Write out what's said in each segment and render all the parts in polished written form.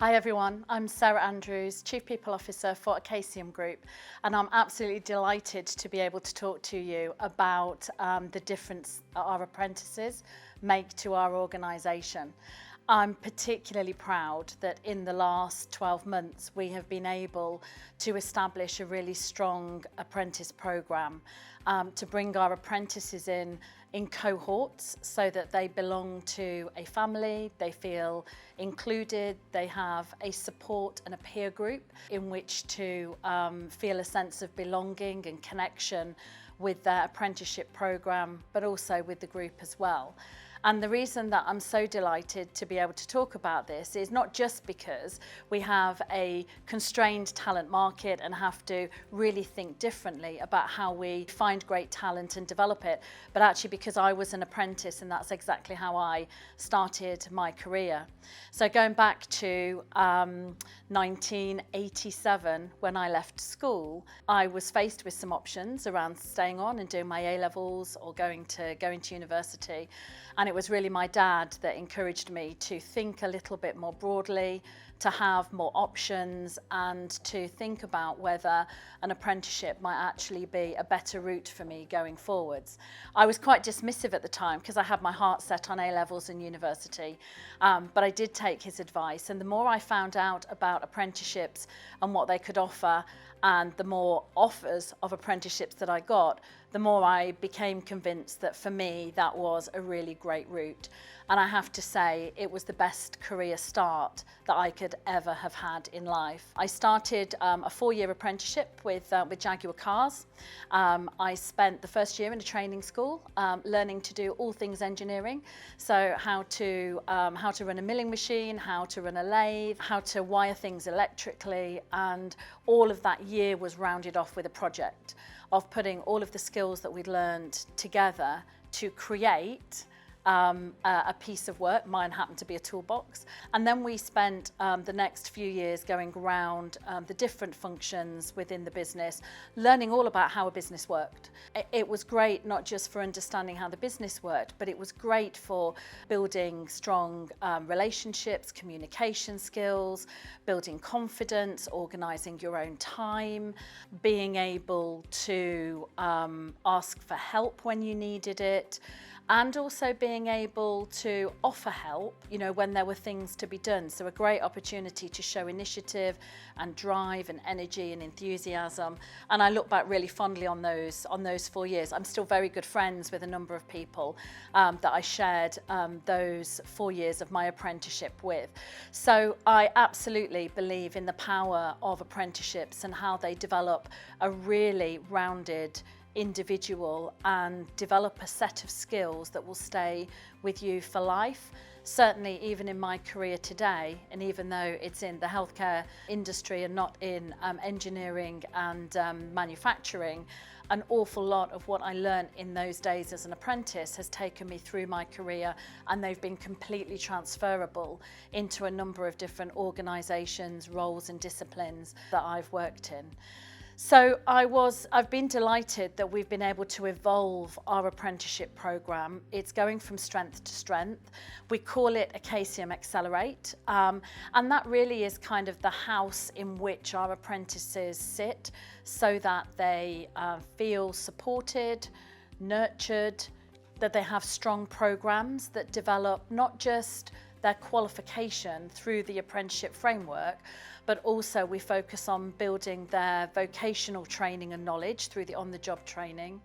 Hi everyone, I'm Sara Andrews, Chief People Officer for Acacium Group, and I'm absolutely delighted to be able to talk to you about the difference our apprentices make to our organisation. I'm particularly proud that in the last 12 months we have been able to establish a really strong apprentice programme to bring our apprentices in cohorts so that they belong to a family, they feel included, they have a support and a peer group in which to feel a sense of belonging and connection with their apprenticeship programme, but also with the group as well. And the reason that I'm so delighted to be able to talk about this is not just because we have a constrained talent market and have to really think differently about how we find great talent and develop it, but actually because I was an apprentice and that's exactly how I started my career. So going back to 1987, when I left school, I was faced with some options around staying on and doing my A-levels or going to university. And it was really my dad that encouraged me to think a little bit more broadly, to have more options, and to think about whether an apprenticeship might actually be a better route for me going forwards. I was quite dismissive at the time because I had my heart set on A-levels and university, but I did take his advice, and the more I found out about apprenticeships and what they could offer, and the more offers of apprenticeships that I got, the more I became convinced that for me that was a really great route. And I have to say it was the best career start that I could ever have had in life. I started a 4-year apprenticeship with Jaguar Cars. I spent the first year in a training school learning to do all things engineering. So how to run a milling machine, how to run a lathe, how to wire things electrically, and all of that year was rounded off with a project of putting all of the skills that we'd learned together to create a piece of work. Mine happened to be a toolbox. And then we spent the next few years going around the different functions within the business, learning all about how a business worked. It was great not just for understanding how the business worked, but it was great for building strong relationships, communication skills, building confidence, organising your own time, being able to ask for help when you needed it, and also being able to offer help, when there were things to be done. So a great opportunity to show initiative and drive and energy and enthusiasm. And I look back really fondly on those 4 years. I'm still very good friends with a number of people that I shared those 4 years of my apprenticeship with. So I absolutely believe in the power of apprenticeships and how they develop a really rounded individual and develop a set of skills that will stay with you for life. Certainly even in my career today, and even though it's in the healthcare industry and not in engineering and manufacturing, an awful lot of what I learned in those days as an apprentice has taken me through my career, and they've been completely transferable into a number of different organisations, roles and disciplines that I've worked in. So I've been delighted that we've been able to evolve our apprenticeship programme. It's going from strength to strength. We call it Acacium Accelerate, and that really is kind of the house in which our apprentices sit so that they feel supported, nurtured, that they have strong programmes that develop not just their qualification through the apprenticeship framework, but also we focus on building their vocational training and knowledge through the on-the-job training.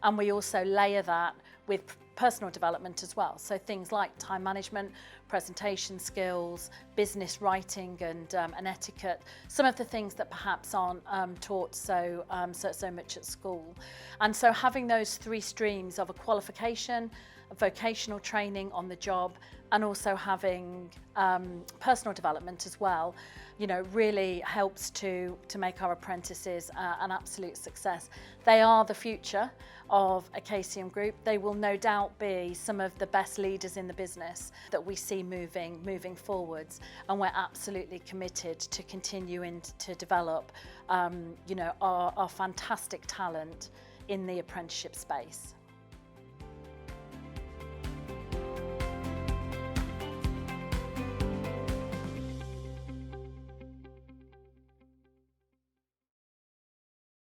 And we also layer that with personal development as well. So things like time management, presentation skills, business writing and etiquette, some of the things that perhaps aren't taught so much at school. And so having those 3 streams of a qualification, vocational training on the job, and also having personal development as well, really helps to make our apprentices an absolute success. They are the future of Acacium Group. They will no doubt be some of the best leaders in the business that we see moving forwards, and we're absolutely committed to continuing to develop our fantastic talent in the apprenticeship space.